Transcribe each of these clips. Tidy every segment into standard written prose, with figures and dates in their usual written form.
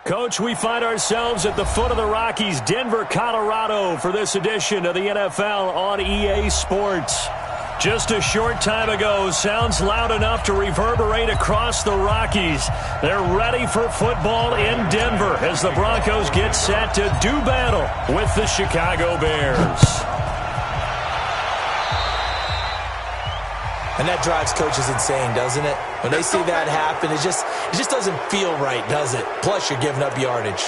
Coach, we find ourselves at the foot of the Rockies, Denver, Colorado, for this edition of the NFL on EA Sports. Just a short time ago, sounds loud enough to reverberate across the Rockies. They're ready for football in Denver as the Broncos get set to do battle with the Chicago Bears. And that drives coaches insane, doesn't it? When they see that happen, it just doesn't feel right, does it? Plus, you're giving up yardage.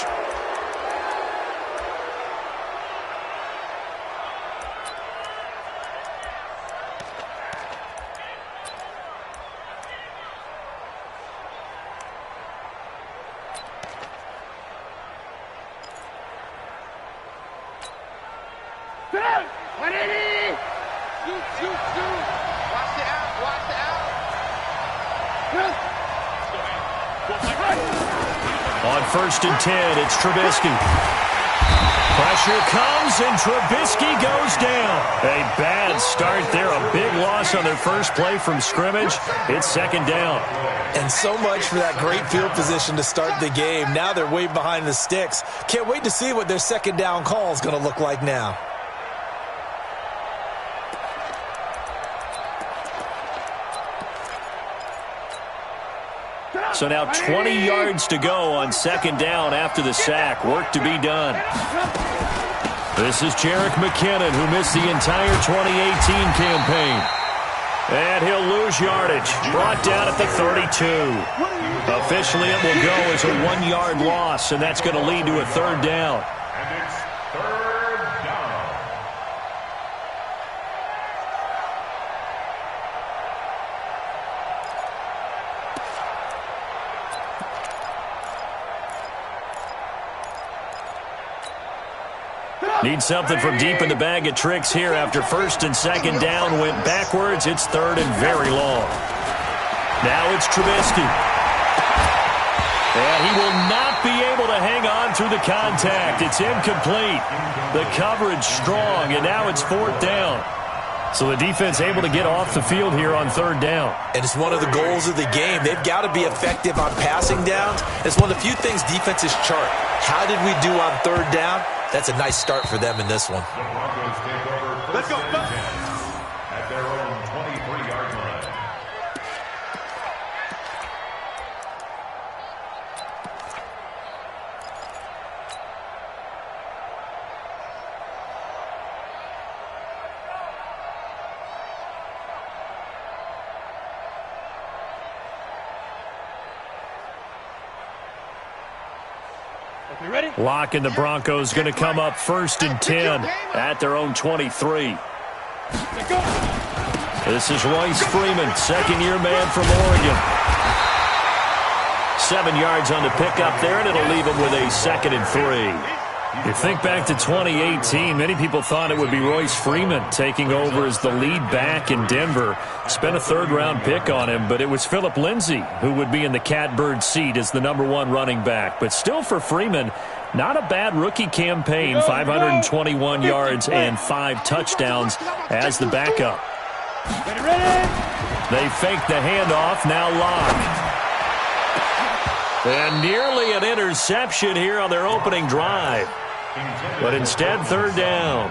On 1st and 10, it's Trubisky. Pressure comes, and Trubisky goes down. A bad start there, a big loss on their first play from scrimmage. It's 2nd down. And so much for that great field position to start the game. Now they're way behind the sticks. Can't wait to see what their 2nd down call is going to look like now. So now 20 yards to go on 2nd down after the sack. Work to be done. This is Jerick McKinnon, who missed the entire 2018 campaign. And he'll lose yardage. Brought down at the 32. Officially, it will go as a 1-yard loss, and that's going to lead to a 3rd down. And it's 3rd down. Need something from deep in the bag of tricks here after 1st and 2nd down went backwards. It's 3rd and very long. Now it's Trubisky. And he will not be able to hang on through the contact. It's incomplete. The coverage strong, and now it's 4th down. So the defense able to get off the field here on 3rd down. And it's one of the goals of the game. They've got to be effective on passing downs. It's one of the few things defenses chart. How did we do on 3rd down? That's a nice start for them in this one. The Broncos take over 1st and 10 at their own 23-yard line. Lock and the Broncos going to come up 1st and 10 at their own 23. This is Royce Freeman, 2nd-year man from Oregon. 7 yards on the pickup there, and it'll leave him with a 2nd and 3. You think back to 2018, many people thought it would be Royce Freeman taking over as the lead back in Denver. Spent a 3rd-round pick on him, but it was Phillip Lindsay who would be in the catbird seat as the #1 running back. But still for Freeman, not a bad rookie campaign, 521 yards and 5 touchdowns as the backup. They fake the handoff, now Locke. And nearly an interception here on their opening drive. But instead, 3rd down.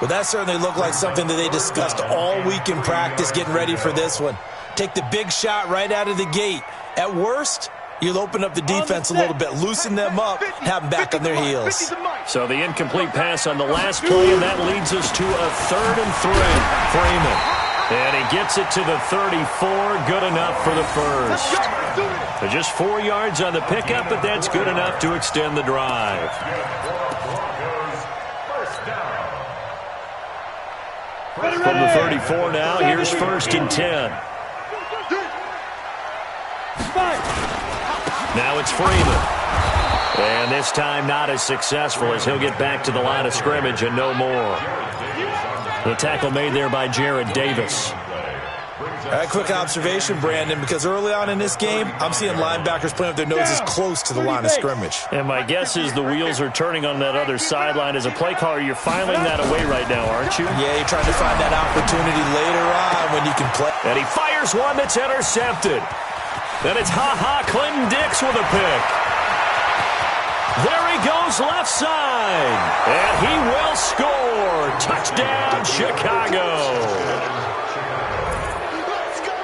Well, that certainly looked like something that they discussed all week in practice getting ready for this one. Take the big shot right out of the gate. At worst, you'll open up the defense a little bit, loosen them up, have them back on their heels. So the incomplete pass on the last play, and that leads us to a 3rd and 3. Freeman. And he gets it to the 34. Good enough for the first. So just 4 yards on the pickup, but that's good enough to extend the drive. From the 34 now, here's 1st and 10. Now it's Freeman. And this time not as successful as he'll get back to the line of scrimmage and no more. The tackle made there by Jared Davis. All right, quick observation, Brandon, because early on in this game, I'm seeing linebackers playing with their noses close to the line of scrimmage. And my guess is the wheels are turning on that other sideline. As a play caller, you're filing that away right now, aren't you? Yeah, you're trying to find that opportunity later on when you can play. And he fires one that's intercepted. Then it's Clinton Dix with a pick. goes left side. And he will score. Touchdown, Chicago.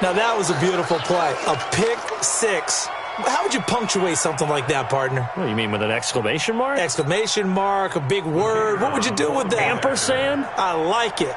Now, that was a beautiful play. A pick six. How would you punctuate something like that, partner? What do you mean, with an exclamation mark? Exclamation mark, a big word. What would you do with that? Ampersand? I like it.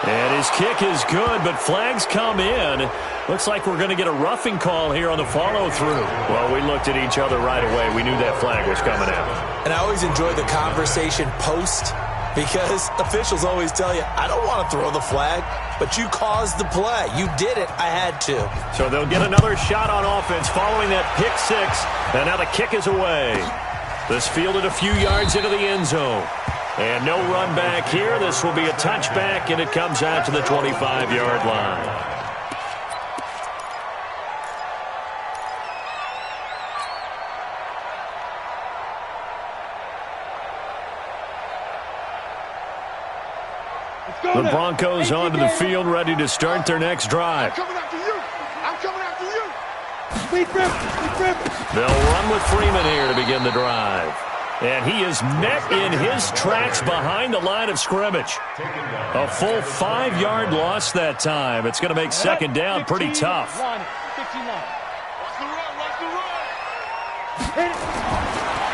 And his kick is good, but flags come in. Looks like we're going to get a roughing call here on the follow-through. Well, we looked at each other right away. We knew that flag was coming out. And I always enjoy the conversation post, because officials always tell you, I don't want to throw the flag, but you caused the play. You did it. I had to. So they'll get another shot on offense following that pick six. And now the kick is away. This fielded a few yards into the end zone. And no run back here. This will be a touchback, and it comes out to the 25-yard line. The Broncos onto the field, ready to start their next drive. I'm coming after you. I'm coming after you. Sweet rip. They'll run with Freeman here to begin the drive. And he is met in his tracks behind the line of scrimmage. A full 5-yard loss that time. It's going to make second down pretty tough.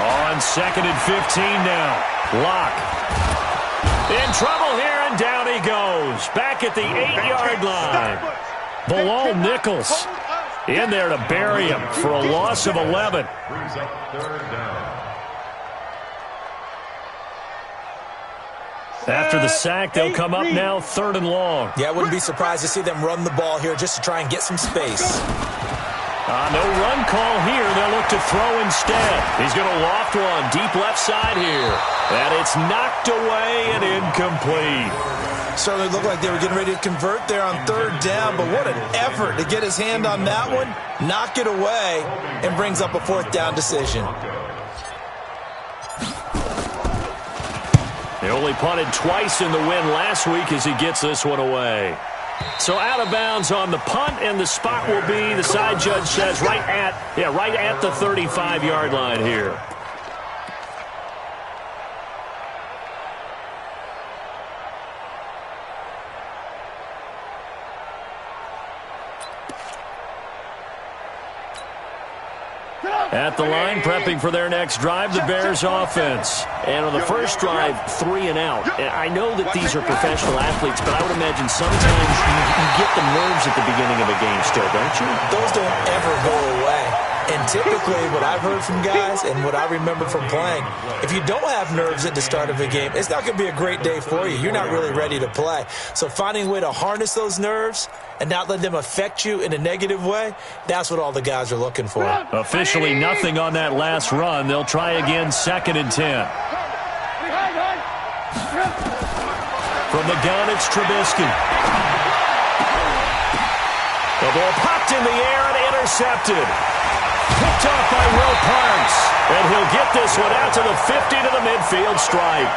On second and 15 now. Lock. In trouble here, and down he goes. Back at the 8-yard line. Below Nichols. In there to bury him for a loss of 11. Brings up third down. After the sack, they'll come up now 3rd and long. Yeah, I wouldn't be surprised to see them run the ball here just to try and get some space. No run call here. They'll look to throw instead. He's going to loft one deep left side here. And it's knocked away and incomplete. Certainly looked like they were getting ready to convert there on 3rd down, but what an effort to get his hand on that one, knock it away, and brings up a 4th down decision. They only punted twice in the win last week as he gets this one away. So out of bounds on the punt, and the spot will be, the side judge says, right at the 35-yard line here. At the line, prepping for their next drive, the Bears offense. And on the first drive, 3 and out. And I know that these are professional athletes, but I would imagine sometimes you get the nerves at the beginning of a game still, don't you? Those don't ever go away. And typically, what I've heard from guys and what I remember from playing, if you don't have nerves at the start of a game, it's not going to be a great day for you. You're not really ready to play. So finding a way to harness those nerves and not let them affect you in a negative way, that's what all the guys are looking for. Officially nothing on that last run. They'll try again 2nd and 10. From the gun, it's Trubisky. The ball popped in the air and intercepted. Picked off by Will Parks. And he'll get this one out to the 50 to the midfield stripe.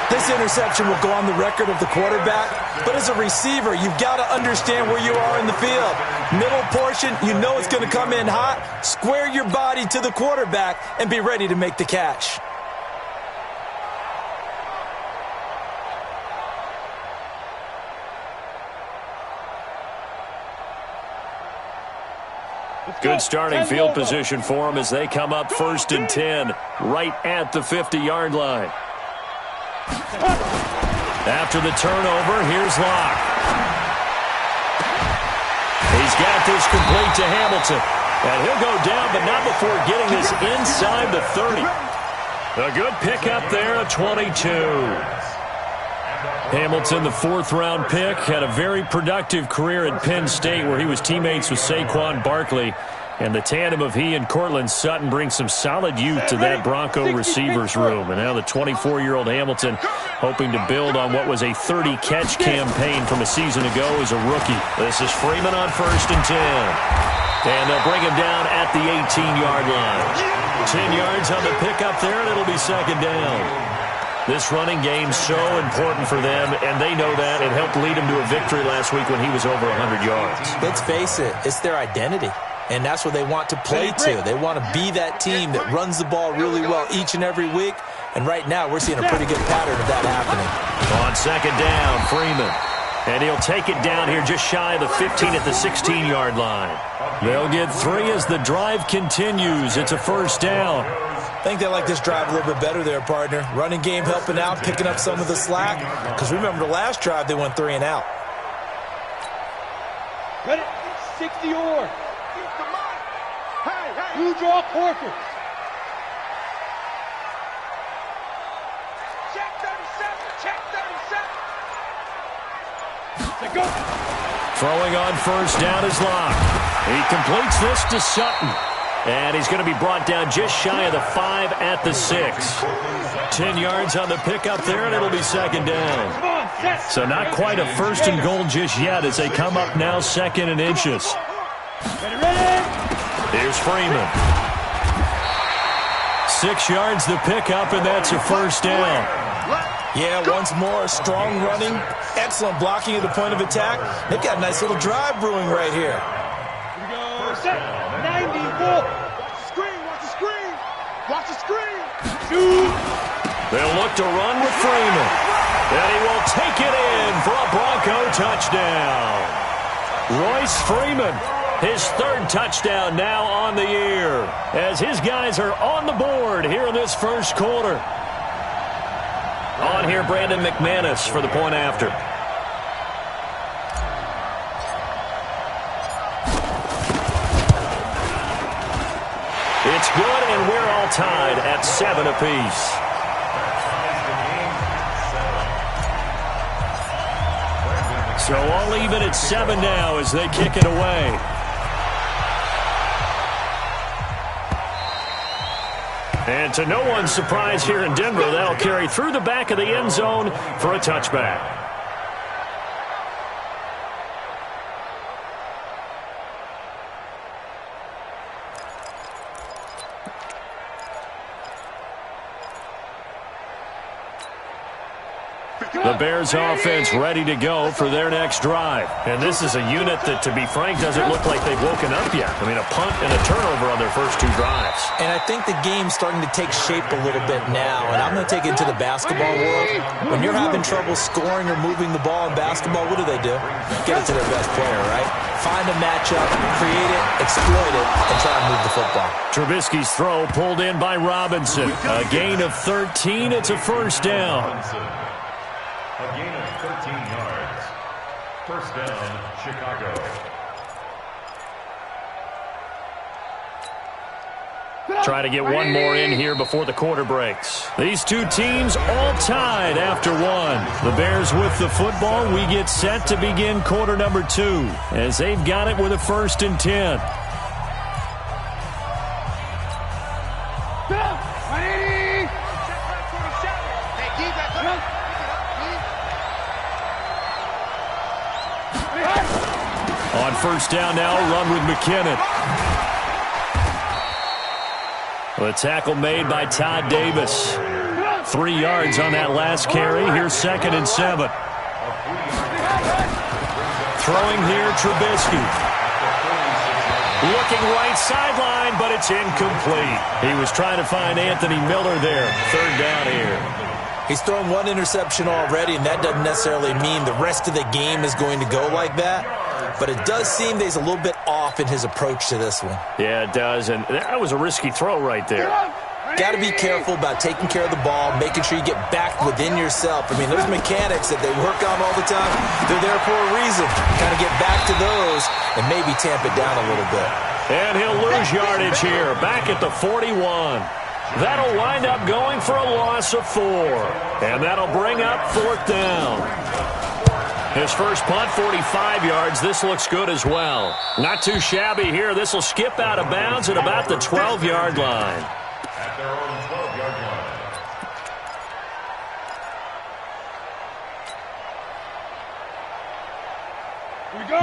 This interception will go on the record of the quarterback, but as a receiver, you've got to understand where you are in the field. Middle portion, you know it's going to come in hot. Square your body to the quarterback and be ready to make the catch. Good starting field position for them as they come up 1st and 10, right at the 50-yard line. After the turnover, here's Locke. He's got this complete to Hamilton. And he'll go down, but not before getting this inside the 30. A good pickup there, a 22. Hamilton, the 4th-round pick, had a very productive career at Penn State where he was teammates with Saquon Barkley. And the tandem of he and Cortland Sutton brings some solid youth to that Bronco receivers room. And now the 24-year-old Hamilton hoping to build on what was a 30-catch campaign from a season ago as a rookie. This is Freeman on 1st and 10. And they'll bring him down at the 18-yard line. 10 yards on the pickup there, and it'll be 2nd down. This running game's so important for them, and they know that. It helped lead them to a victory last week when he was over 100 yards. Let's face it, it's their identity, and that's what they want to play to. They want to be that team that runs the ball really well each and every week, and right now we're seeing a pretty good pattern of that happening. On second down, Freeman. And he'll take it down here just shy of the 15 at the 16-yard line. They'll get 3 as the drive continues. It's a first down. I think they like this drive a little bit better there, partner. Running game helping out, picking up some of the slack. Because remember, the last drive, they went 3 and out. Ready? 60 or. You draw quarters. Check 37. Check 37. Go. Throwing on first down is Locke. He completes this to Sutton. And he's going to be brought down just shy of the 5 at the 6. 10 yards on the pickup there, and it'll be second down. So not quite a first and goal just yet as they come up now second and inches. Here's Freeman. 6 yards the pickup, and that's a first down. Yeah, once more, strong running, excellent blocking at the point of attack. They've got a nice little drive brewing right here. Here we go. Set. 94. Watch the screen. Watch the screen. Watch the screen. Shoot. They'll look to run with Freeman. And he will take it in for a Bronco touchdown. Royce Freeman, his 3rd touchdown now on the year, as his guys are on the board here in this first quarter. On here, Brandon McManus for the point after. It's good, and we're all tied at 7 apiece. So all even at 7 now as they kick it away. And to no one's surprise here in Denver, that'll carry through the back of the end zone for a touchback. The Bears offense ready to go for their next drive. And this is a unit that, to be frank, doesn't look like they've woken up yet. I mean, a punt and a turnover on their first 2 drives. And I think the game's starting to take shape a little bit now. And I'm going to take it to the basketball world. When you're having trouble scoring or moving the ball in basketball, what do? Get it to their best player, right? Find a matchup, create it, exploit it, and try and move the football. Trubisky's throw pulled in by Robinson. A gain of 13. It's a first down. A gain of 13 yards. First down, Chicago. Try to get one more in here before the quarter breaks. These two teams all tied after 1. The Bears with the football. We get set to begin quarter number 2 as they've got it with a 1st and 10. On first down now, run with McKinnon. The tackle made by Todd Davis. 3 yards on that last carry. Here's 2nd and 7. Throwing here, Trubisky. Looking right sideline, but it's incomplete. He was trying to find Anthony Miller there. 3rd down here. He's thrown 1 interception already, and that doesn't necessarily mean the rest of the game is going to go like that. But it does seem that he's a little bit off in his approach to this one. Yeah, it does, and that was a risky throw right there. Got to be careful about taking care of the ball, making sure you get back within yourself. I mean, those mechanics that they work on all the time, they're there for a reason. Kind of get back to those and maybe tamp it down a little bit. And he'll lose yardage here, back at the 41. That'll wind up going for a loss of 4. And that'll bring up 4th down. His first punt, 45 yards. This looks good as well. Not too shabby here. This will skip out of bounds at about the 12-yard line. At their own 12-yard line.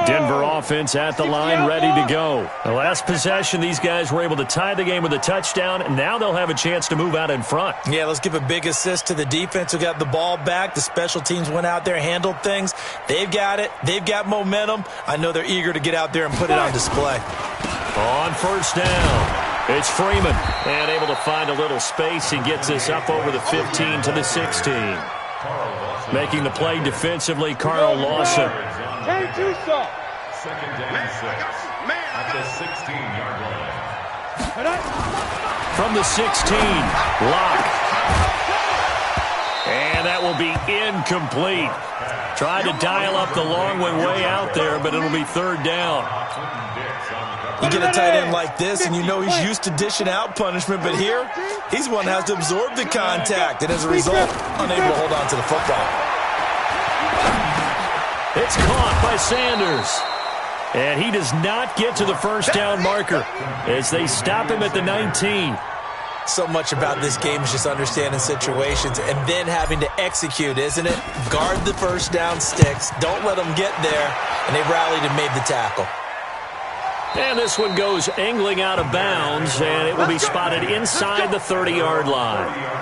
Denver offense at the line, ready to go. The last possession, these guys were able to tie the game with a touchdown, and now they'll have a chance to move out in front. Yeah, let's give a big assist to the defense who got the ball back. The special teams went out there, handled things. They've got it. They've got momentum. I know they're eager to get out there and put it on display. On first down, it's Freeman. And able to find a little space. He gets this up over the 15 to the 16. Making the play defensively, Carl Lawson. Hey, too soft. Second down and 6 at the 16-yard line. From the 16, Locke. And that will be incomplete. Tried to dial up the long way out there, but it'll be third down. You get a tight end like this, and you know he's used to dishing out punishment, but here, he's one that has to absorb the contact, and as a result, unable to hold on to the football. It's caught by Sanders. And he does not get to the first down marker as they stop him at the 19. So much about this game is just understanding situations and then having to execute, isn't it? Guard the first down sticks. Don't let them get there. And they rallied and made the tackle. And this one goes angling out of bounds, and it will be spotted inside the 30-yard line.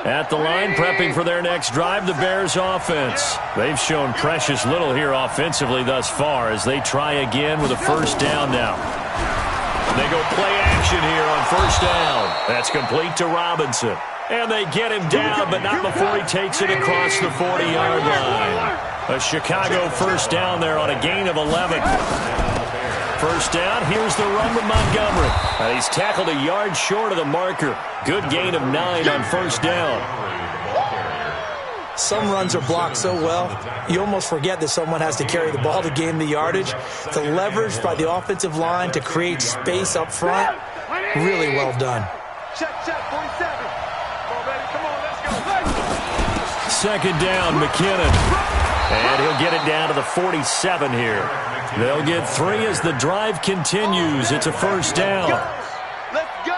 At the line, prepping for their next drive, the Bears offense. They've shown precious little here offensively thus far as they try again with a first down now. They go play action here on first down. That's complete to Robinson. And they get him down, but not before he takes it across the 40-yard line. A Chicago first down there on a gain of 11. First down, here's the run with Montgomery. And he's tackled a yard short of the marker. Good gain of 9 on first down. Some runs are blocked so well, you almost forget that someone has to carry the ball to gain the yardage. The leverage by the offensive line to create space up front, really well done. Check, 47. Come on, baby, come on, let's go. Second down, McKinnon. And he'll get it down to the 47 here. They'll get 3 as the drive continues. It's a first down.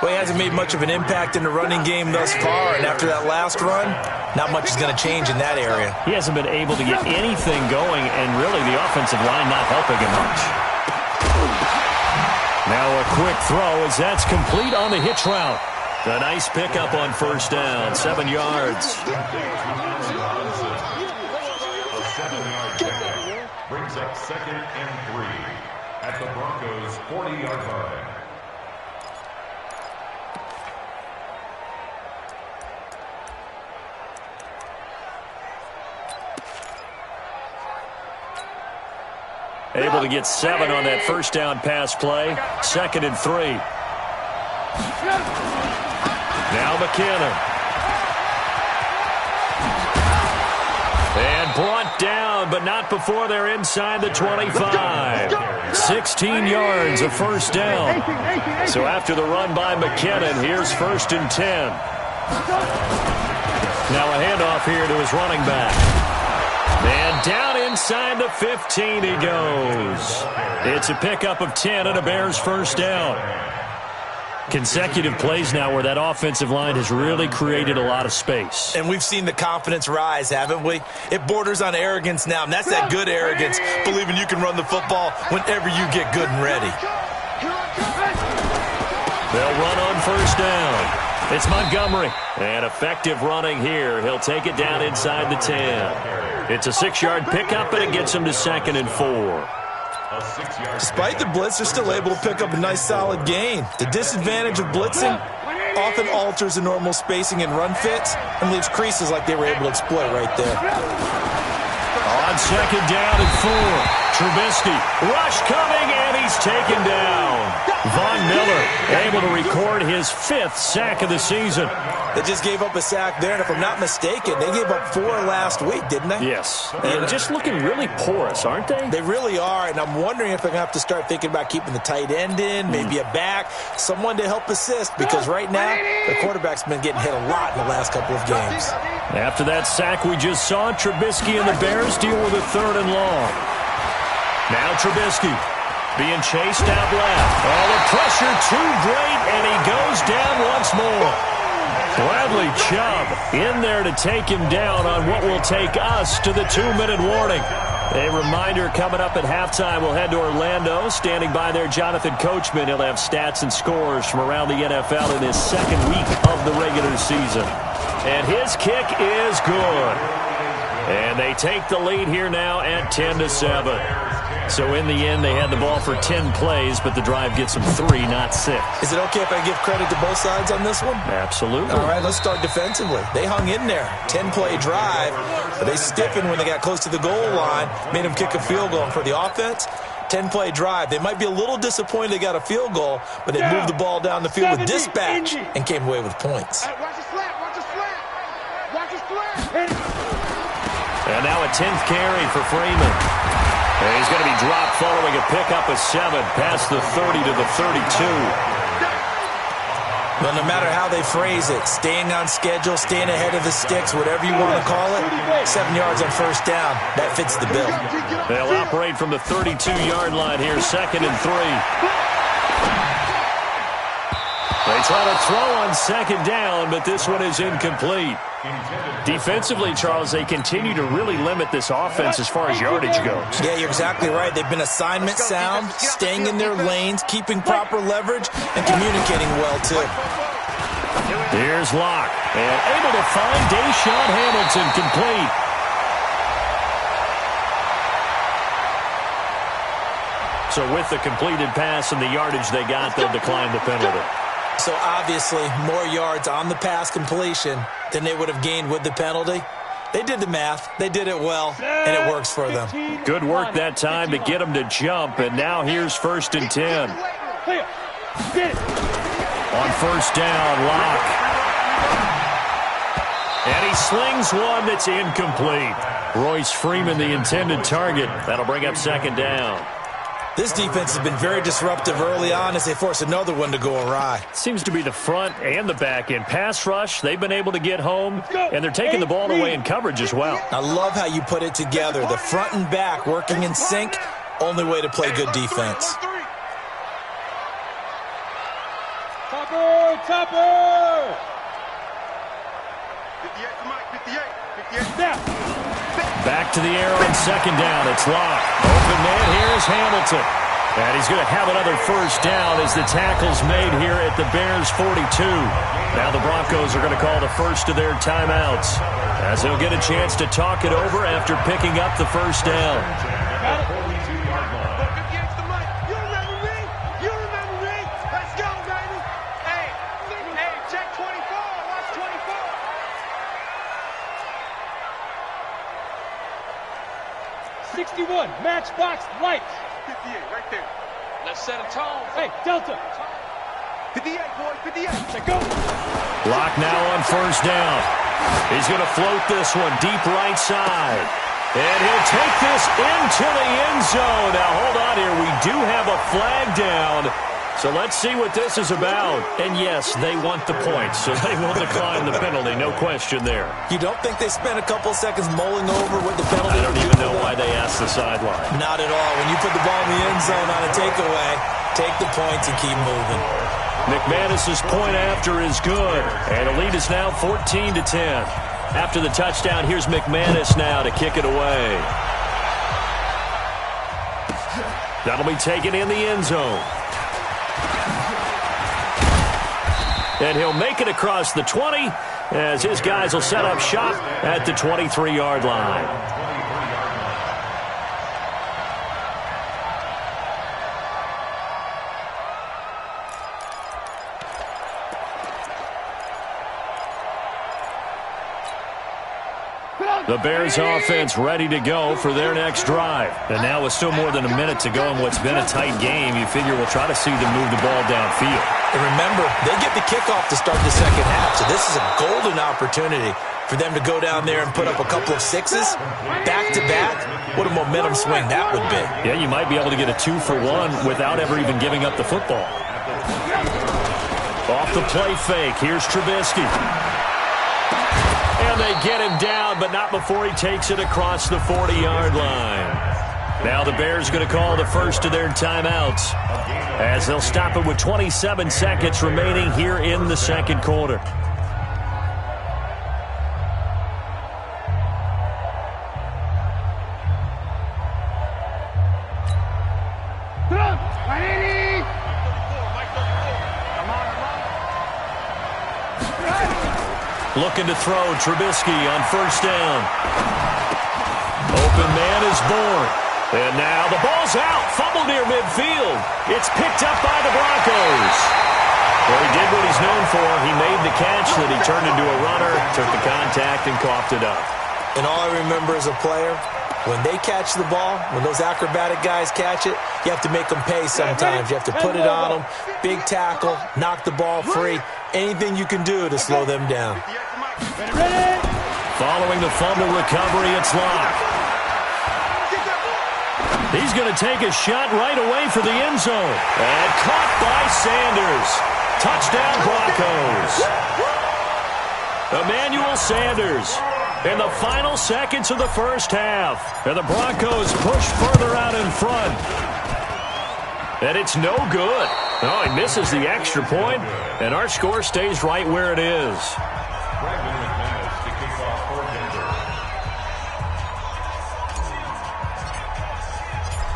Well, he hasn't made much of an impact in the running game thus far, and after that last run, not much is going to change in that area. He hasn't been able to get anything going, and really the offensive line not helping him much. Now a quick throw as that's complete on the hitch route. A nice pickup on first down, 7 yards. Brings up second and 3 at the Broncos' 40-yard line. Able to get 7 on that first down pass play. Second and 3. Now McKinnon. And brought down, but not before they're inside the 25. 16 yards, a first down. So after the run by McKinnon, here's first and 10. Now a handoff here to his running back. And down inside the 15 he goes. It's a pickup of 10 and a Bears first down. Consecutive plays now where that offensive line has really created a lot of space. And we've seen the confidence rise, haven't we? It borders on arrogance now, and that's that good arrogance, believing you can run the football whenever you get good and ready. They'll run on first down. It's Montgomery. And effective running here. He'll take it down inside the 10. It's a 6-yard pickup, and it gets him to second and 4. Despite the blitz, they're still able to pick up a nice solid gain. The disadvantage of blitzing often alters the normal spacing and run fits and leaves creases like they were able to exploit right there. On second down and 4, Trubisky. Rush coming, and he he's taken down. Von Miller able to record his 5th sack of the season. They just gave up a sack there, and if I'm not mistaken, they gave up 4 last week, didn't they? Yes. And just looking really porous, aren't they? They really are, and I'm wondering if they're going to have to start thinking about keeping the tight end in, maybe a back, someone to help assist, because right now, the quarterback's been getting hit a lot in the last couple of games. After that sack we just saw, Trubisky and the Bears deal with a 3rd and long. Now Trubisky being chased out left. Oh, the pressure too great, and he goes down once more. Bradley Chubb in there to take him down on what will take us to the 2-minute warning. A reminder coming up at halftime, we'll head to Orlando. Standing by there, Jonathan Coachman. He'll have stats and scores from around the NFL in his 2nd week of the regular season. And his kick is good. And they take the lead here now at 10-7. So in the end, they had the ball for 10 plays, but the drive gets them 3, not 6. Is it okay if I give credit to both sides on this one? Absolutely. All right, let's start defensively. They hung in there. 10-play drive, but they stiffened when they got close to the goal line, made them kick a field goal. And for the offense, 10-play drive. They might be a little disappointed they got a field goal, but they moved the ball down the field with dispatch and came away with points. Watch his flat, watch his flat. Watch his flat. And now a 10th carry for Freeman. And he's going to be dropped following a pickup of 7 past the 30 to the 32. Well, no matter how they phrase it, staying on schedule, staying ahead of the sticks, whatever you want to call it, 7 yards on 1st down, that fits the bill. They'll operate from the 32-yard line here, 2nd and 3. They try to throw on 2nd down, but this one is incomplete. Defensively, Charles, they continue to really limit this offense as far as yardage goes. Yeah, you're exactly right. They've been assignment sound, staying in their lanes, keeping proper leverage, and communicating well, too. Here's Locke, and able to find Deshaun Hamilton complete. So with the completed pass and the yardage they got, they'll decline the penalty. So obviously, more yards on the pass completion than they would have gained with the penalty. They did the math. They did it well, and it works for them. Good work that time to get them to jump, and now here's 1st and 10. On 1st down, Locke. And he slings one that's incomplete. Royce Freeman, the intended target. That'll bring up 2nd down. This defense has been very disruptive early on as they force another one to go awry. Seems to be the front and the back end. Pass rush, they've been able to get home, and they're taking the ball away in coverage as well. I love how you put it together. The front and back working in sync, only way to play good defense. Topper! 58. Back to the air on 2nd down. It's Locke. Open man here is Hamilton. And he's going to have another 1st down as the tackle's made here at the Bears' 42. Now the Broncos are going to call the first of their timeouts as they'll get a chance to talk it over after picking up the 1st down. Matchbox lights. 58, right there. Let's set a tone. Hey, Delta. 58, boy, 58. Let's go. Locke now on 1st down. He's going to float this one deep right side. And he'll take this into the end zone. Now, hold on here. We do have a flag down. So let's see what this is about. And yes, they want the points, so they will decline the penalty. No question there. You don't think they spent a couple seconds mulling over what the penalty I don't even know why they asked the sideline. Not at all. When you put the ball in the end zone on a takeaway, take the points and keep moving. McManus's point after is good. And the lead is now 14-10. After the touchdown, here's McManus now to kick it away. That'll be taken in the end zone. And he'll make it across the 20 as his guys will set up shop at the 23-yard line. The Bears offense ready to go for their next drive. And now with still more than a minute to go in what's been a tight game, you figure we'll try to see them move the ball downfield. And remember, they get the kickoff to start the second half, so this is a golden opportunity for them to go down there and put up a couple of sixes back-to-back. What a momentum swing that would be. Yeah, you might be able to get a 2-for-1 without ever even giving up the football. Off the play fake, here's Trubisky. And they get him down, but not before he takes it across the 40-yard line. Now the Bears going to call the first of their timeouts as they'll stop it with 27 seconds remaining here in the second quarter. Looking to throw, Trubisky on first down. Open man is born. And now the ball's out. Fumble near midfield. It's picked up by the Broncos. Well, he did what he's known for. He made the catch that he turned into a runner, took the contact, and coughed it up. And all I remember as a player, when they catch the ball, when those acrobatic guys catch it, you have to make them pay sometimes. You have to put it on them, big tackle, knock the ball free, anything you can do to slow them down. Following the fumble recovery, it's Locke. He's going to take a shot right away for the end zone. And caught by Sanders. Touchdown, Broncos. Emmanuel Sanders in the final seconds of the first half. And the Broncos push further out in front. And it's no good. Oh, he misses the extra point, and our score stays right where it is.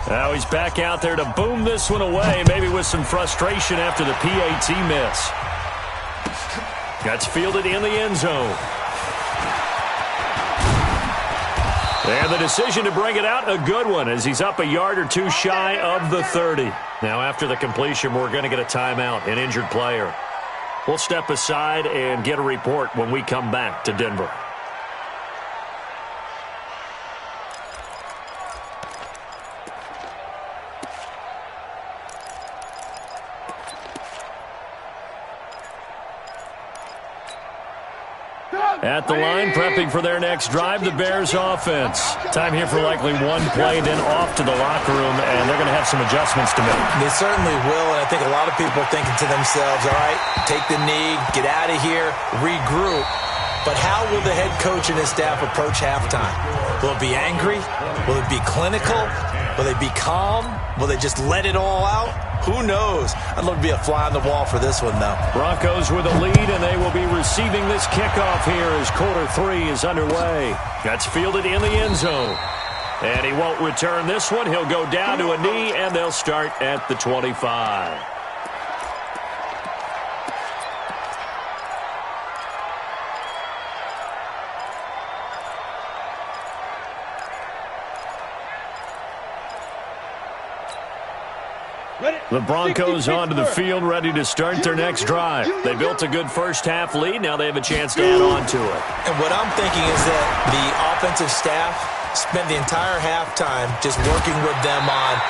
Now he's back out there to boom this one away, maybe with some frustration after the PAT miss. Gets fielded in the end zone. And the decision to bring it out, a good one, as he's up a yard or two shy of the 30. Now after the completion, we're going to get a timeout, an injured player. We'll step aside and get a report when we come back to Denver. At the line, prepping for their next drive, the Bears offense. Time here for likely one play, then off to the locker room, and they're going to have some adjustments to make. They certainly will, and I think a lot of people are thinking to themselves, all right, take the knee, get out of here, regroup. But how will the head coach and his staff approach halftime? Will it be angry? Will it be clinical? Will they be calm? Will they just let it all out? Who knows? I'd love to be a fly on the wall for this one, though. Broncos with a lead, and they will be receiving this kickoff here as quarter 3 is underway. Gets fielded in the end zone. And he won't return this one. He'll go down to a knee, and they'll start at the 25. The Broncos onto the field, ready to start their next drive. They built a good first-half lead. Now they have a chance to add on to it. And what I'm thinking is that the offensive staff spent the entire halftime just working with them on,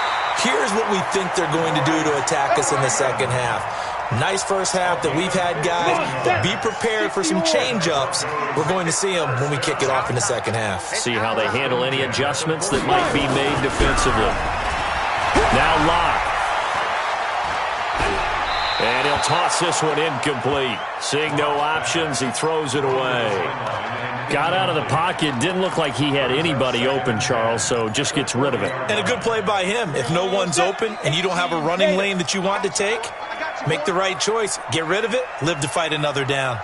here's what we think they're going to do to attack us in the second half. Nice first half that we've had, guys, but be prepared for some change-ups. We're going to see them when we kick it off in the second half. See how they handle any adjustments that might be made defensively. Now Locke. And he'll toss this one incomplete. Seeing no options, he throws it away. Got out of the pocket. Didn't look like he had anybody open, Charles, so just gets rid of it. And a good play by him. If no one's open and you don't have a running lane that you want to take, make the right choice. Get rid of it. Live to fight another down.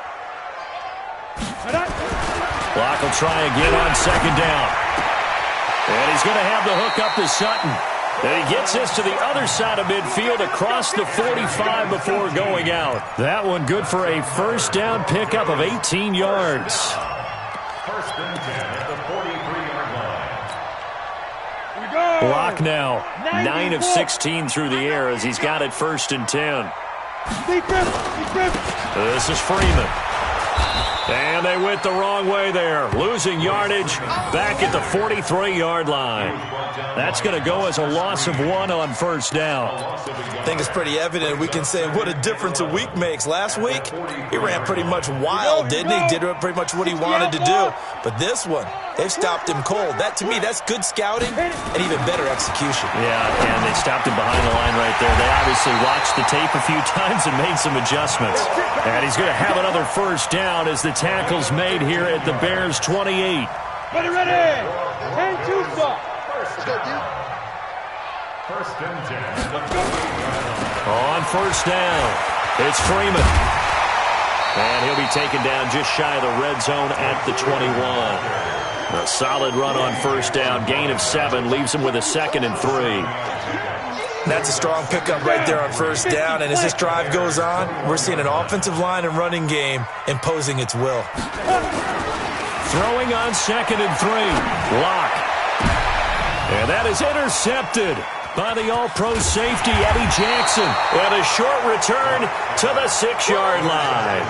Locke will try again on second down. And he's going to have the hook up to Sutton. And he gets this to the other side of midfield across the 45 before going out. That one good for a first down pickup of 18 yards. First and 10 at the 43-yard line. Locke now 9 of 16 through the air as he's got it first and 10. This is Freeman. And they went the wrong way there, losing yardage back at the 43-yard line. That's going to go as a loss of 1 on first down. I think it's pretty evident. We can say what a difference a week makes. Last week, he ran pretty much wild, didn't he? Did pretty much what he wanted to do. But this one, they've stopped him cold. That, to me, that's good scouting and even better execution. Yeah, and they stopped him behind the line right there. They obviously watched the tape a few times and made some adjustments. And he's going to have another first down as the tackle's made here at the Bears' 28. Ready. And 2 stop. First and 10. On first down, it's Freeman. And he'll be taken down just shy of the red zone at the 21. A solid run on first down. Gain of 7 leaves him with a 2nd and 3. That's a strong pickup right there on first down. And as this drive goes on, we're seeing an offensive line and running game imposing its will. Throwing on 2nd and 3. Lock. And that is intercepted by the all-pro safety, Eddie Jackson. And a short return to the 6-yard line.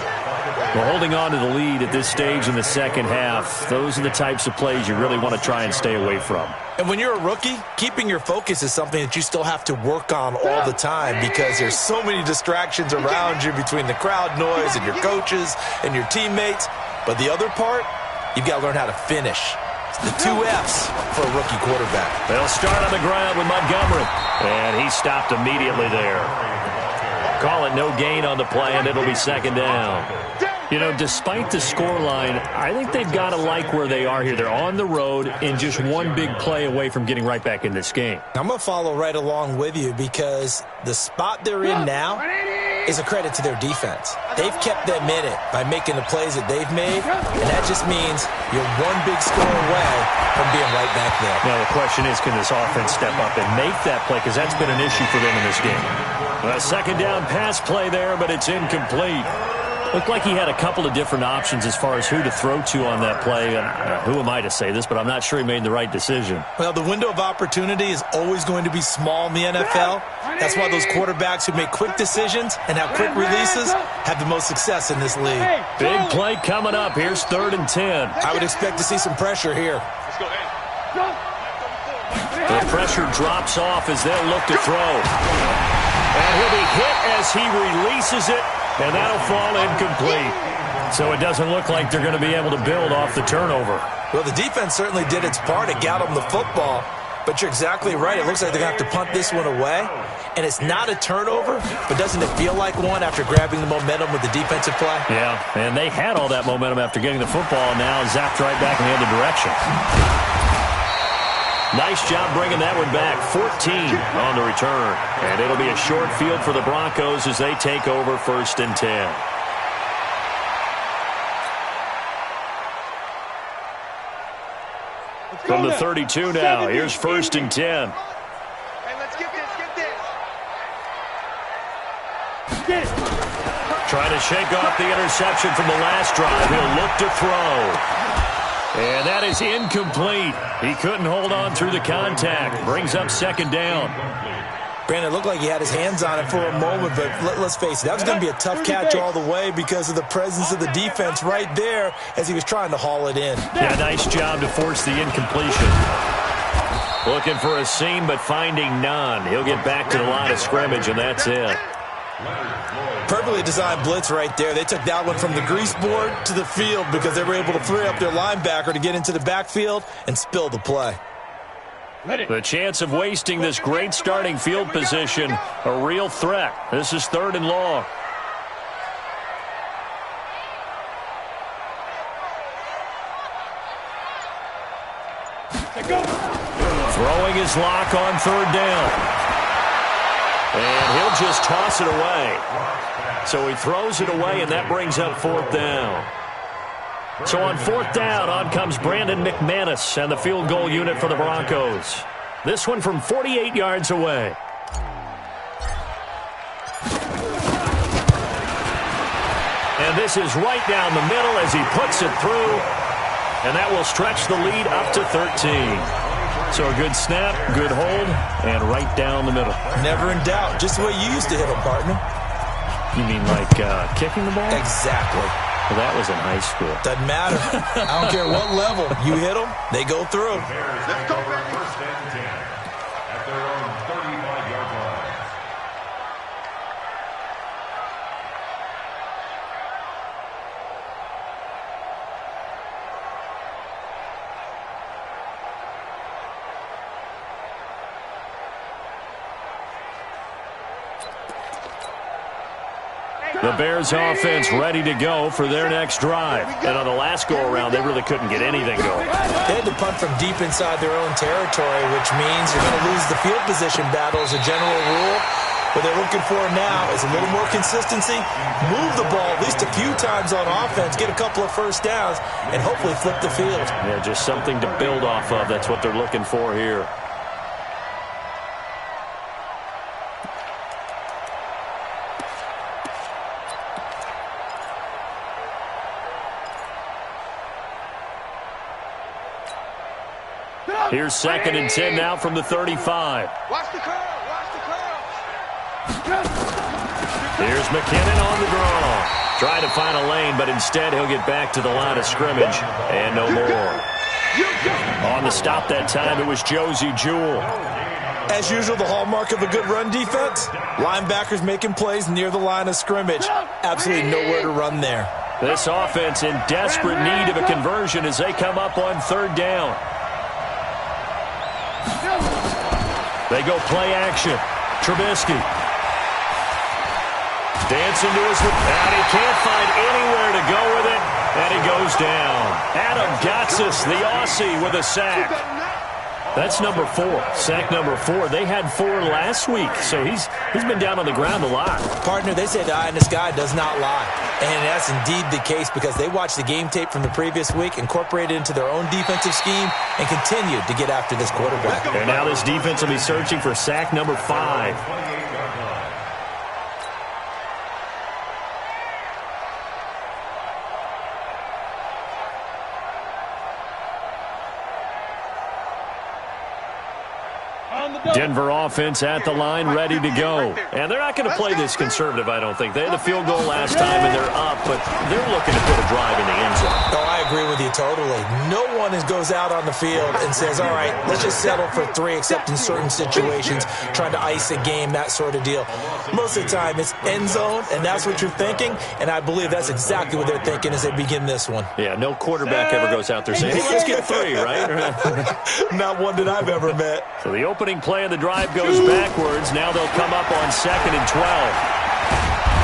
Well, holding on to the lead at this stage in the second half, those are the types of plays you really want to try and stay away from. And when you're a rookie, keeping your focus is something that you still have to work on all the time because there's so many distractions around you between the crowd noise and your coaches and your teammates. But the other part, you've got to learn how to finish. It's the 2 F's for a rookie quarterback. They'll start on the ground with Montgomery. And he stopped immediately there. Call it no gain on the play, and it'll be 2nd down. You know, despite the scoreline, I think they've got to like where they are here. They're on the road and just one big play away from getting right back in this game. I'm going to follow right along with you because the spot they're in now is a credit to their defense. They've kept them in it by making the plays that they've made, and that just means you're one big score away from being right back there. Now, the question is, can this offense step up and make that play? Because that's been an issue for them in this game. A 2nd down pass play there, but it's incomplete. Looked like he had a couple of different options as far as who to throw to on that play. Who am I to say this, but I'm not sure he made the right decision. Well, the window of opportunity is always going to be small in the NFL. That's why those quarterbacks who make quick decisions and have quick releases have the most success in this league. Big play coming up. Here's 3rd and 10. I would expect to see some pressure here. The pressure drops off as they'll look to throw. And he'll be hit as he releases it. And that'll fall incomplete. So it doesn't look like they're going to be able to build off the turnover. Well, the defense certainly did its part. It got them the football. But you're exactly right. It looks like they're going to have to punt this one away. And it's not a turnover, but doesn't it feel like one after grabbing the momentum with the defensive play? Yeah, and they had all that momentum after getting the football, and now zapped right back in the other direction. Nice job bringing that one back. 14 on the return. And it'll be a short field for the Broncos as they take over 1st and 10. From the 32 now, here's 1st and 10. Hey, let's get this. Get it. Trying to shake off the interception from the last drive. He'll look to throw. And that is incomplete. He couldn't hold on through the contact. Brings up 2nd down. Brandon, it looked like he had his hands on it for a moment, but let's face it, that was going to be a tough catch all the way because of the presence of the defense right there as he was trying to haul it in. Yeah, nice job to force the incompletion. Looking for a seam, but finding none. He'll get back to the line of scrimmage, and that's it. Perfectly designed blitz right there. They took that one from the grease board to the field because they were able to free up their linebacker to get into the backfield and spill the play. The chance of wasting this great starting field position, a real threat. This is 3rd and long. Throwing his lock on 3rd down. And he'll just toss it away. So he throws it away, and that brings up 4th down. So on 4th down, on comes Brandon McManus and the field goal unit for the Broncos. This one from 48 yards away. And this is right down the middle as he puts it through. And that will stretch the lead up to 13. So a good snap, good hold, and right down the middle. Never in doubt. Just the way you used to hit them, partner. You mean like kicking the ball? Exactly. Well, that was in high school. Doesn't matter. I don't care what level. You hit them, they go through. Let's go, baby. First and 10 at their own 35-yard line. The Bears offense ready to go for their next drive. And on the last go-around, they really couldn't get anything going. They had to punt from deep inside their own territory, which means you're going to lose the field position battle as a general rule. What they're looking for now is a little more consistency, move the ball at least a few times on offense, get a couple of first downs, and hopefully flip the field. Yeah, just something to build off of. That's what they're looking for here. Here's 2nd and 10 now from the 35. Watch the curl. Watch the curl. Here's McKinnon on the draw. Trying to find a lane, but instead he'll get back to the line of scrimmage. And no more. On the stop that time, it was Josie Jewell. As usual, the hallmark of a good run defense, linebackers making plays near the line of scrimmage. Absolutely nowhere to run there. This offense in desperate need of a conversion as they come up on 3rd down. They go play action. Trubisky. Dancing to his... And he can't find anywhere to go with it. And he goes down. Adam Gotsis, the Aussie, with a sack. That's number 4. Sack number 4. They had 4 last week, so he's been down on the ground a lot. Partner, they say the eye in the sky does not lie. And that's indeed the case because they watched the game tape from the previous week, incorporated it into their own defensive scheme, and continued to get after this quarterback. And now this defense will be searching for sack number 5. Denver offense at the line, ready to go. And they're not going to play this conservative, I don't think. They had the field goal last time, and they're up, but they're looking to put a drive in the end zone. Oh, I agree with you totally. No one goes out on the field and says, all right, let's just settle for 3, except in certain situations, trying to ice a game, that sort of deal. Most of the time, it's end zone, and that's what you're thinking, and I believe that's exactly what they're thinking as they begin this one. Yeah, no quarterback ever goes out there saying, hey, let's get 3, right? Not one that I've ever met. So the opening play of the drive goes backwards. Now they'll come up on 2nd and 12.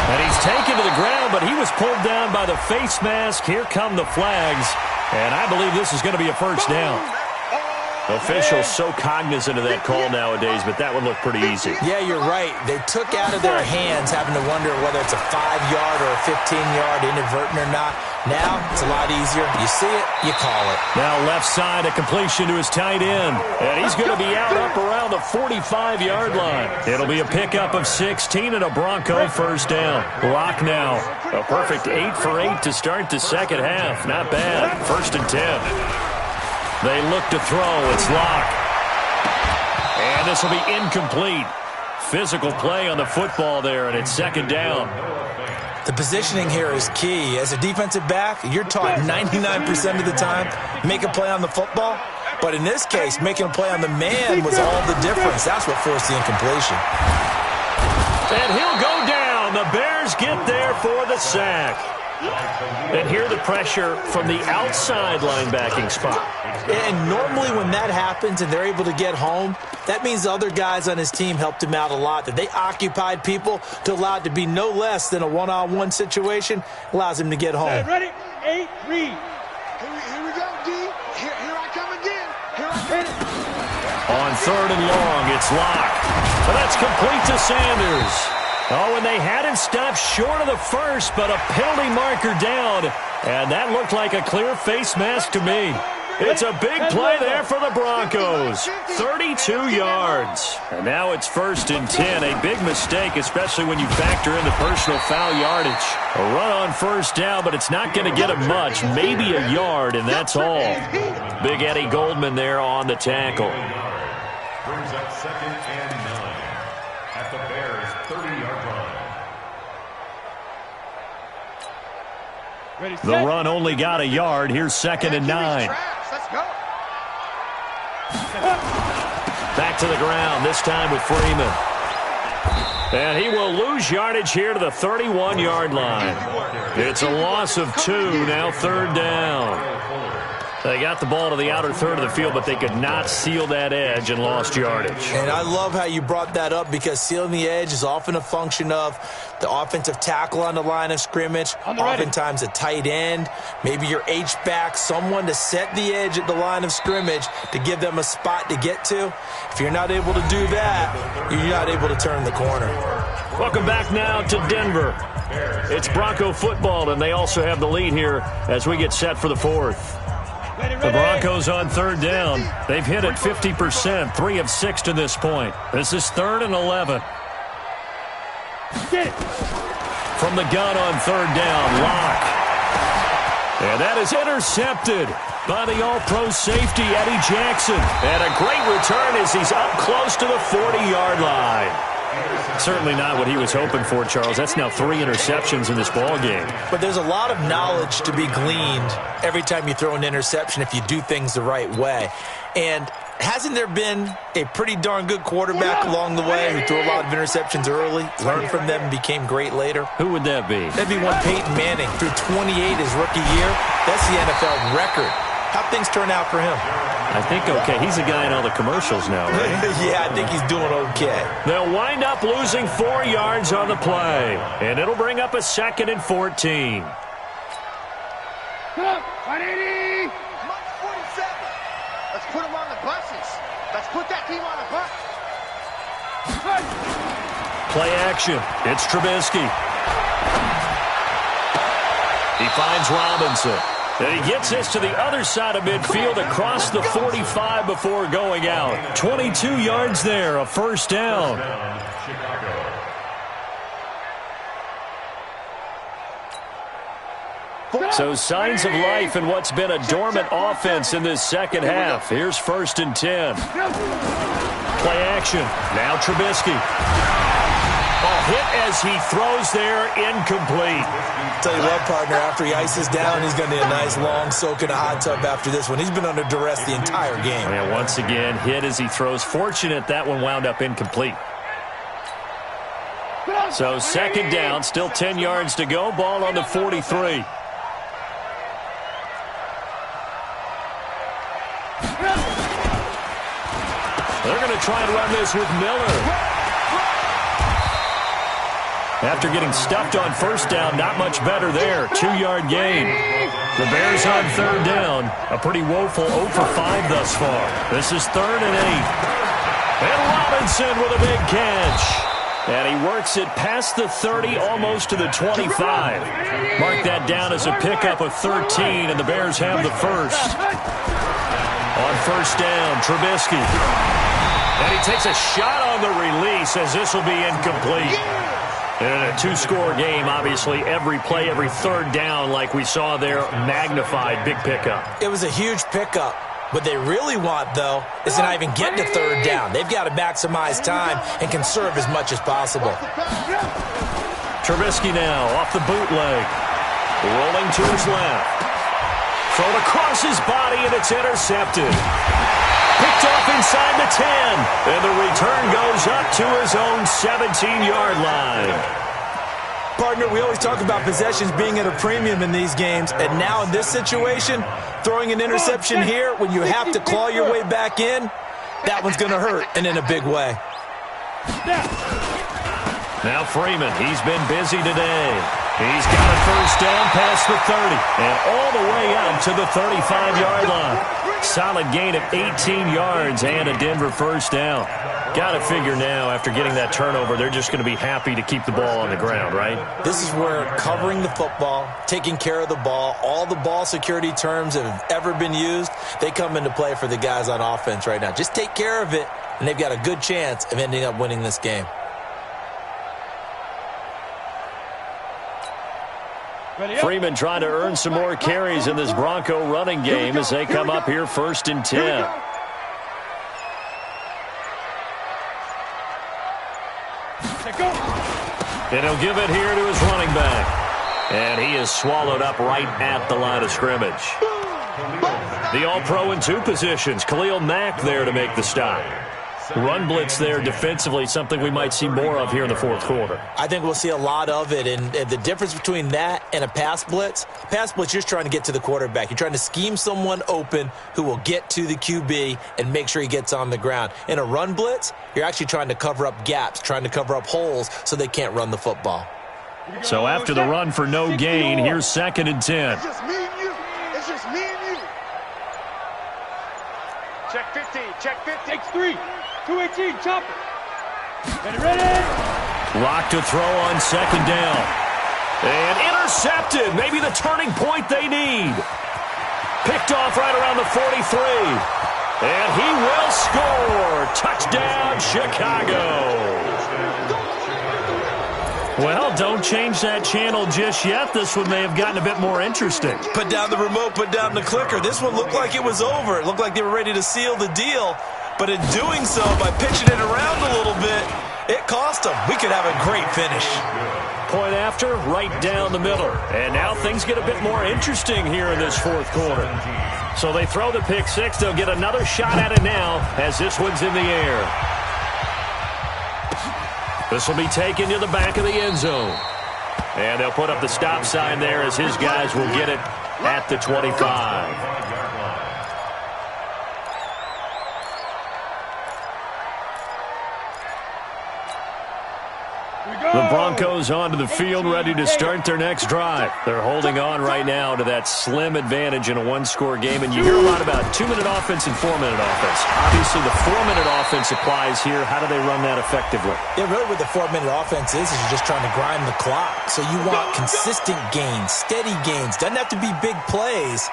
And he's taken to the ground, but he was pulled down by the face mask. Here come the flags. And I believe this is going to be a first down. Officials so cognizant of that call nowadays, but that one looked pretty easy. Yeah, you're right. They took out of their hands having to wonder whether it's a 5-yard or a 15-yard inadvertent or not. Now, it's a lot easier. You see it, you call it. Now left side, a completion to his tight end. And he's going to be out up around the 45-yard line. It'll be a pickup of 16 and a Bronco first down. Lock now. A perfect 8 for 8 to start the second half. Not bad. 1st and 10. They look to throw. It's Locke. And this will be incomplete. Physical play on the football there, and it's 2nd down. The positioning here is key. As a defensive back, you're taught 99% of the time, make a play on the football. But in this case, making a play on the man was all the difference. That's what forced the incompletion. And he'll go down. The Bears get there for the sack. And here the pressure from the outside linebacking spot. And normally when that happens and they're able to get home, that means the other guys on his team helped him out a lot. That they occupied people to allow it to be no less than a one-on-one situation, allows him to get home. Ready? 8, read. Here we go, D. Here I come again. Here I come. On 3rd and long, it's Locke. But that's complete to Sanders. Oh, and they had him stopped short of the first, but a penalty marker down. And that looked like a clear face mask to me. It's a big play there for the Broncos. 32 yards. And now it's 1st and 10. A big mistake, especially when you factor in the personal foul yardage. A run on 1st down, but it's not going to get him much. Maybe a yard, and that's all. Big Eddie Goldman there on the tackle. Brings up 2nd and 9 at the Bears' 30-yard line. The run only got a yard. Here's 2nd and 9. Let's go. Back to the ground, this time with Freeman. And he will lose yardage here to the 31-yard line. It's a loss of 2, now 3rd down. They got the ball to the outer third of the field, but they could not seal that edge and lost yardage. And I love how you brought that up because sealing the edge is often a function of the offensive tackle on the line of scrimmage, oftentimes a tight end, maybe your H-back, someone to set the edge at the line of scrimmage to give them a spot to get to. If you're not able to do that, you're not able to turn the corner. Welcome back now to Denver. It's Bronco football, and they also have the lead here as we get set for the 4th. The Broncos on 3rd down. They've hit it 50%, 3 of 6 to this point. This is 3rd and 11. From the gun on 3rd down, Locke. And that is intercepted by the all-pro safety, Eddie Jackson. And a great return as he's up close to the 40-yard line. Certainly not what he was hoping for, Charles. That's now 3 interceptions in this ball game. But there's a lot of knowledge to be gleaned every time you throw an interception if you do things the right way. And hasn't there been a pretty darn good quarterback along the way who threw a lot of interceptions early, learned from them, and became great later? Who would that be? That'd be one Peyton Manning. Threw 28 his rookie year. That's the NFL record. How'd things turn out for him? I think okay. He's a guy in all the commercials now, right? Yeah, I think he's doing okay. They'll wind up losing 4 yards on the play. And it'll bring up a 2nd and 14. 180. Mark 47. Let's put him on the buses. Let's put that team on the bus. Play action. It's Trubisky. He finds Robinson. And he gets this to the other side of midfield across the 45 before going out. 22 yards there, a 1st down. So signs of life in what's been a dormant offense in this second half. Here's 1st and 10. Play action. Now Trubisky. A hit as he throws there, incomplete. Tell you what, partner, after he ices down, he's going to need a nice long soak in a hot tub after this one. He's been under duress the entire game. Yeah, once again, hit as he throws. Fortunate that one wound up incomplete. So 2nd down, still 10 yards to go. Ball on the 43. They're going to try and run this with Miller. After getting stuffed on 1st down, not much better there. 2-yard gain. The Bears on 3rd down. A pretty woeful 0 for 5 thus far. This is 3rd and 8. And Robinson with a big catch. And he works it past the 30, almost to the 25. Mark that down as a pickup of 13, and the Bears have the 1st. On 1st down, Trubisky. And he takes a shot on the release as this will be incomplete. In a 2-score game, obviously, every play, every 3rd down, like we saw there, magnified, big pickup. It was a huge pickup. What they really want, though, is to not even get to 3rd down. They've got to maximize time and conserve as much as possible. Trubisky now off the bootleg. Rolling to his left. Thrown across his body, and it's intercepted. Picked off inside the 10, and the return goes up to his own 17-yard line. Partner, we always talk about possessions being at a premium in these games, and now in this situation, throwing an interception here when you have to claw your way back in, that one's going to hurt, and in a big way. Now Freeman, he's been busy today. He's got a 1st down past the 30, and all the way up to the 35-yard line. Solid gain of 18 yards and a Denver 1st down. Got to figure now, after getting that turnover, they're just going to be happy to keep the ball on the ground, right? This is where covering the football, taking care of the ball, all the ball security terms that have ever been used, they come into play for the guys on offense right now. Just take care of it, and they've got a good chance of ending up winning this game. Freeman trying to earn some more carries in this Bronco running game as they come up here 1st and 10. And he'll give it here to his running back. And he is swallowed up right at the line of scrimmage. The All-Pro in 2 positions. Khalil Mack there to make the stop. Run blitz there defensively, something we might see more of here in the 4th quarter. I think we'll see a lot of it, and the difference between that and a pass blitz, you're just trying to get to the quarterback. You're trying to scheme someone open who will get to the QB and make sure he gets on the ground. In a run blitz, you're actually trying to cover up gaps, trying to cover up holes so they can't run the football. So after the run for no gain, here's 2nd and 10. It's just me and you. It's just me and you. Check 15. Check 15. Takes 3. 218, chop it. Ready? Lock to throw on 2nd down. And intercepted. Maybe the turning point they need. Picked off right around the 43. And he will score. Touchdown, Chicago. Well, don't change that channel just yet. This one may have gotten a bit more interesting. Put down the remote, put down the clicker. This one looked like it was over. It looked like they were ready to seal the deal. But in doing so, by pitching it around a little bit, it cost them. We could have a great finish. Point after, right down the middle. And now things get a bit more interesting here in this 4th quarter. So they throw the pick 6. They'll get another shot at it now as this one's in the air. This will be taken to the back of the end zone. And they'll put up the stop sign there as his guys will get it at the 25. The Broncos onto the field, ready to start their next drive. They're holding on right now to that slim advantage in a 1-score game, and you hear a lot about 2-minute offense and 4-minute offense. Obviously, the 4-minute offense applies here. How do they run that effectively? Yeah, really what the 4-minute offense is you're just trying to grind the clock. So you want consistent gains, steady gains. Doesn't have to be big plays,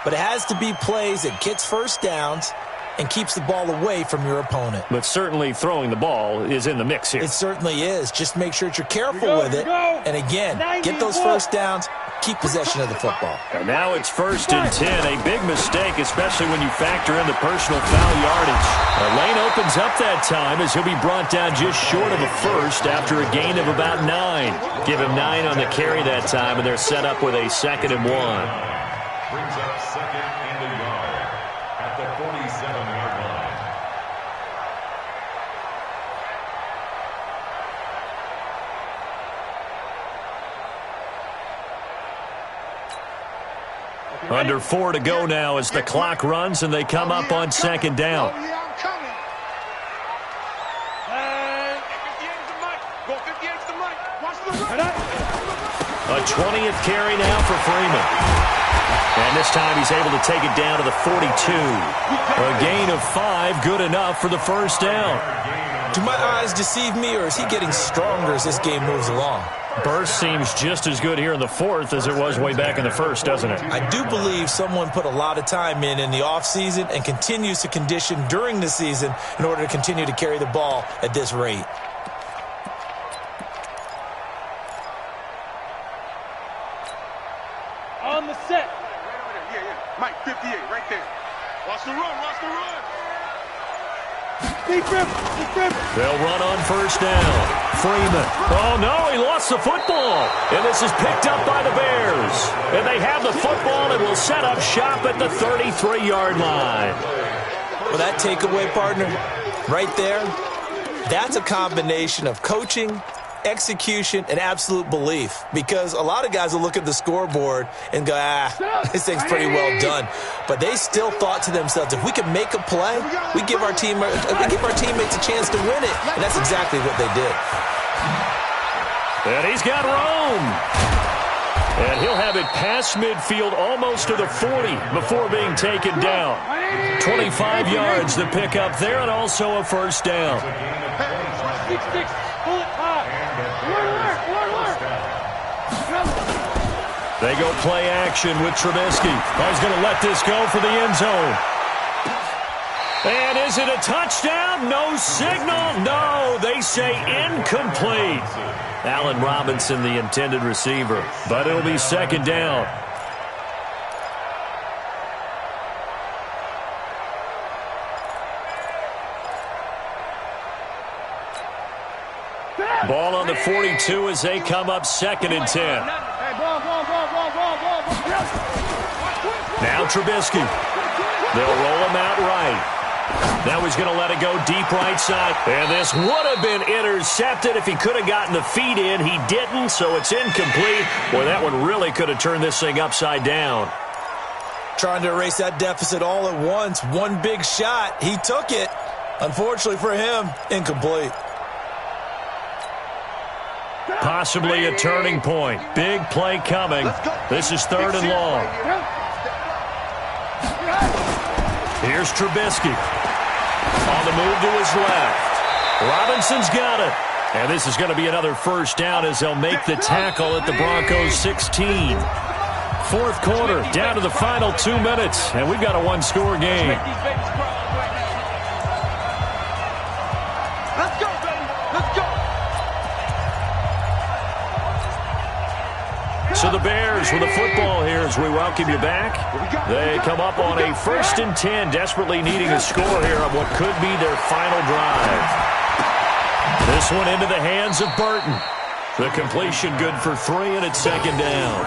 but it has to be plays that gets first downs and keeps the ball away from your opponent. But certainly throwing the ball is in the mix here. It certainly is. Just make sure that you're careful with it. And again, get those first downs, keep possession of the football. And now it's 1st and 10. A big mistake, especially when you factor in the personal foul yardage. The lane opens up that time as he'll be brought down just short of a first after a gain of about 9. Give him 9 on the carry that time, and they're set up with a 2nd and 1. Brings up 2nd and a yard at the 47-yard line. Under 4 to go now as the clock runs and they come up on 2nd down. Oh, yeah, I'm coming. 58's the mic. Go 58's the mic. Watch the run. A 20th carry now for Freeman. And this time he's able to take it down to the 42. A gain of 5, good enough for the first down. Do my eyes deceive me, or is he getting stronger as this game moves along? Burst seems just as good here in the 4th as it was way back in the 1st, doesn't it? I do believe someone put a lot of time in the offseason and continues to condition during the season in order to continue to carry the ball at this rate. On the set. Right over there. Yeah. Mike, 58, right there. Watch the run. Watch the run. Deep rip. They'll run on 1st down. Freeman. Oh, no, he lost the football. And this is picked up by the Bears. And they have the football and will set up shop at the 33-yard line. Well, that takeaway, partner, right there, that's a combination of coaching, execution, and absolute belief. Because a lot of guys will look at the scoreboard and go, this thing's pretty well done. But they still thought to themselves, if we can make a play, we give our teammates a chance to win it. And that's exactly what they did. And he's got Rome. And he'll have it past midfield almost to the 40 before being taken down. 25 yards to pick up there and also a 1st down. 6-6. Pull it high. They go play action with Trubisky. He's going to let this go for the end zone. And is it a touchdown? No signal. No, they say incomplete. Allen Robinson, the intended receiver. But it'll be 2nd down. Ball on the 42 as they come up 2nd and 10. Hey, ball, Now Trubisky. They'll roll him out right. Now he's going to let it go deep right side. And this would have been intercepted if he could have gotten the feet in. He didn't, so it's incomplete. Boy, that one really could have turned this thing upside down. Trying to erase that deficit all at once. One big shot. He took it. Unfortunately for him, incomplete. Possibly a turning point. Big play coming. This is 3rd and long. Here's Trubisky. On the move to his left. Robinson's got it. And this is going to be another first down as they'll make the tackle at the Broncos 16. 4th quarter, down to the final 2 minutes. And we've got a one-score game. Let's go, baby. Let's go. So the Bears with the football here as we welcome you back. They come up on a 1st and 10, desperately needing a score here on what could be their final drive. This one into the hands of Burton. The completion good for 3, and it's 2nd down.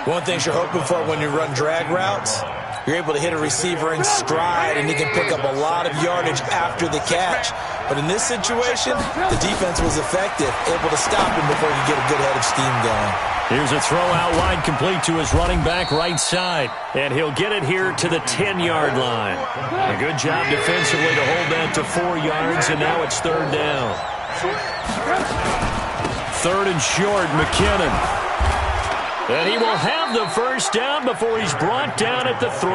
One thing you're hoping for when you run drag routes, you're able to hit a receiver in stride, and he can pick up a lot of yardage after the catch. But in this situation, the defense was effective, able to stop him before he could get a good head of steam going. Here's a throw out wide complete to his running back right side. And he'll get it here to the 10-yard line. A good job defensively to hold that to 4 yards, and now it's 3rd down. 3rd and short, McKinnon. And he will have the first down before he's brought down at the 3.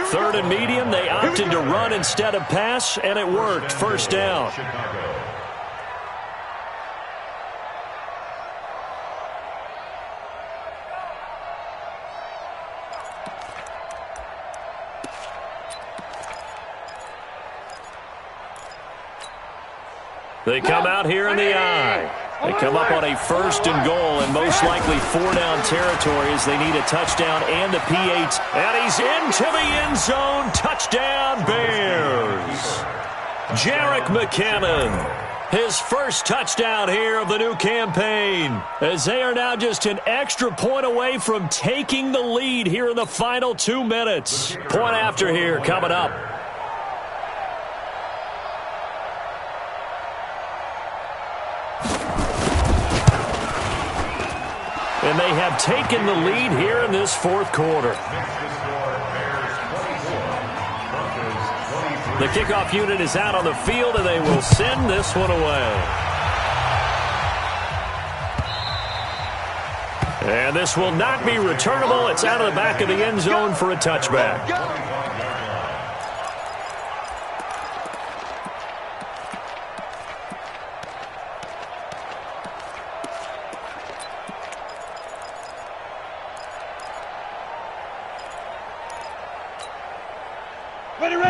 3rd and medium, they opted to run instead of pass, and it worked. First down. They come out here in the eye. They come up on a 1st and goal, and most likely 4-down territory as they need a touchdown and a P8. And he's into the end zone. Touchdown, Bears. Jerick McKinnon, his first touchdown here of the new campaign, as they are now just an extra point away from taking the lead here in the final 2 minutes. Point after here coming up. And they have taken the lead here in this 4th quarter. The kickoff unit is out on the field, and they will send this one away. And this will not be returnable. It's out of the back of the end zone for a touchback.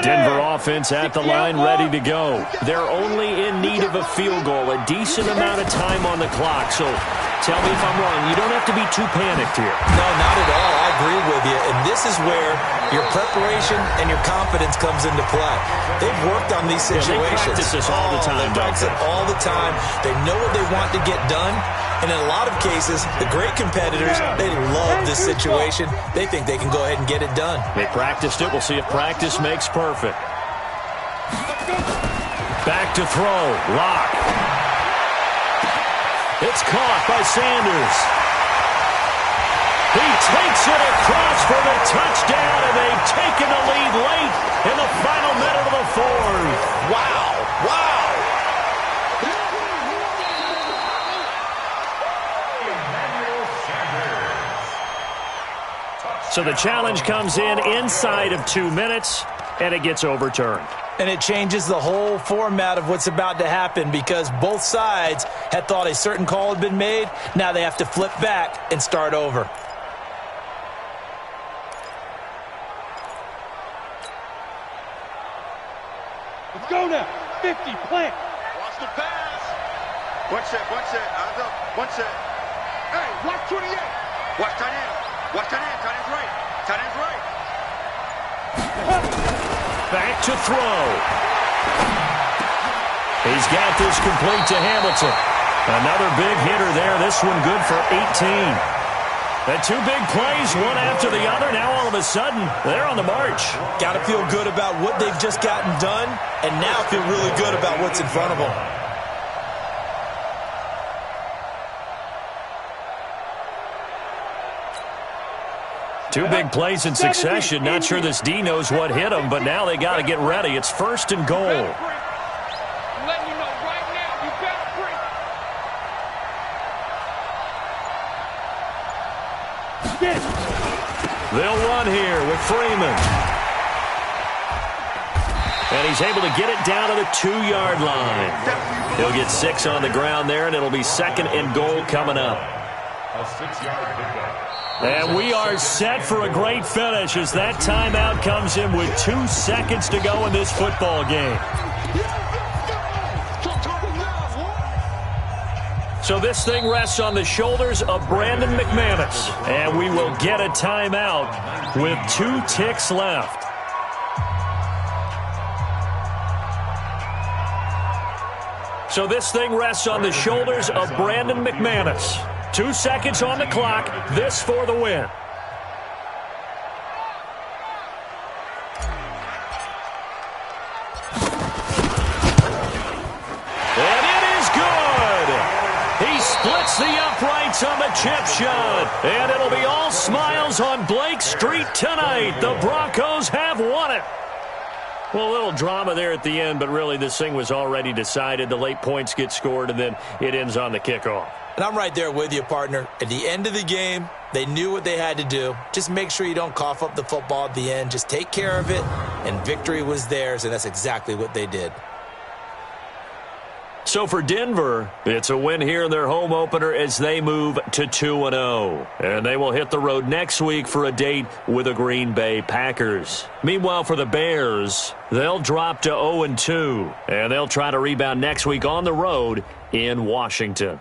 Denver offense at the line, ready to go. They're only in need of a field goal, a decent amount of time on the clock. So tell me if I'm wrong. You don't have to be too panicked here. No, not at all. I agree with you. And this is where your preparation and your confidence comes into play. They've worked on these situations. They practice this all the time. They practice it all the time. They know what they want to get done. And in a lot of cases, the great competitors, they love this situation. They think they can go ahead and get it done. They practiced it. We'll see if practice makes perfect. Back to throw. Lock. It's caught by Sanders. He takes it across for the touchdown, and they've taken the lead late in the final minute of the 4th. Wow. Wow. So the challenge comes in inside of 2 minutes, and it gets overturned. And it changes the whole format of what's about to happen because both sides had thought a certain call had been made. Now they have to flip back and start over. Let's go now. 50, plant. Watch the pass. One set. Eyes up. One set. Hey, watch 28. Watch tight end. Watch tight end. Tight end's right. Tight end's right. Back to throw. He's got this complete to Hamilton. Another big hitter there. This one good for 18. And two big plays, one after the other. Now all of a sudden, they're on the march. Got to feel good about what they've just gotten done, and now feel really good about what's in front of them. Two big plays in succession. Not sure this D knows what hit him, but now they got to get ready. It's 1st and goal. I'm letting you know right now, you better break. They'll run here with Freeman. And he's able to get it down to the 2-yard line. He'll get 6 on the ground there, and it'll be 2nd and goal coming up. A 6-yard pickup. And we are set for a great finish as that timeout comes in with 2 seconds to go in this football game. So this thing rests on the shoulders of Brandon McManus. And we will get a timeout with 2 ticks left. So this thing rests on the shoulders of Brandon McManus. 2 seconds on the clock. This for the win. And it is good. He splits the uprights on the chip shot. And it'll be all smiles on Blake Street tonight. The Broncos have won it. Well, a little drama there at the end, but really this thing was already decided. The late points get scored, and then it ends on the kickoff. And I'm right there with you, partner. At the end of the game, they knew what they had to do. Just make sure you don't cough up the football at the end. Just take care of it, and victory was theirs, and that's exactly what they did. So for Denver, it's a win here in their home opener as they move to 2-0. And they will hit the road next week for a date with the Green Bay Packers. Meanwhile, for the Bears, they'll drop to 0-2. And they'll try to rebound next week on the road in Washington.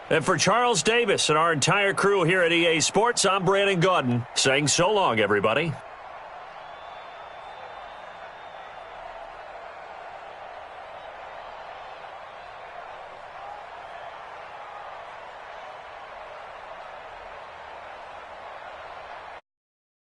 And for Charles Davis and our entire crew here at EA Sports, I'm Brandon Gaudin saying so long, everybody.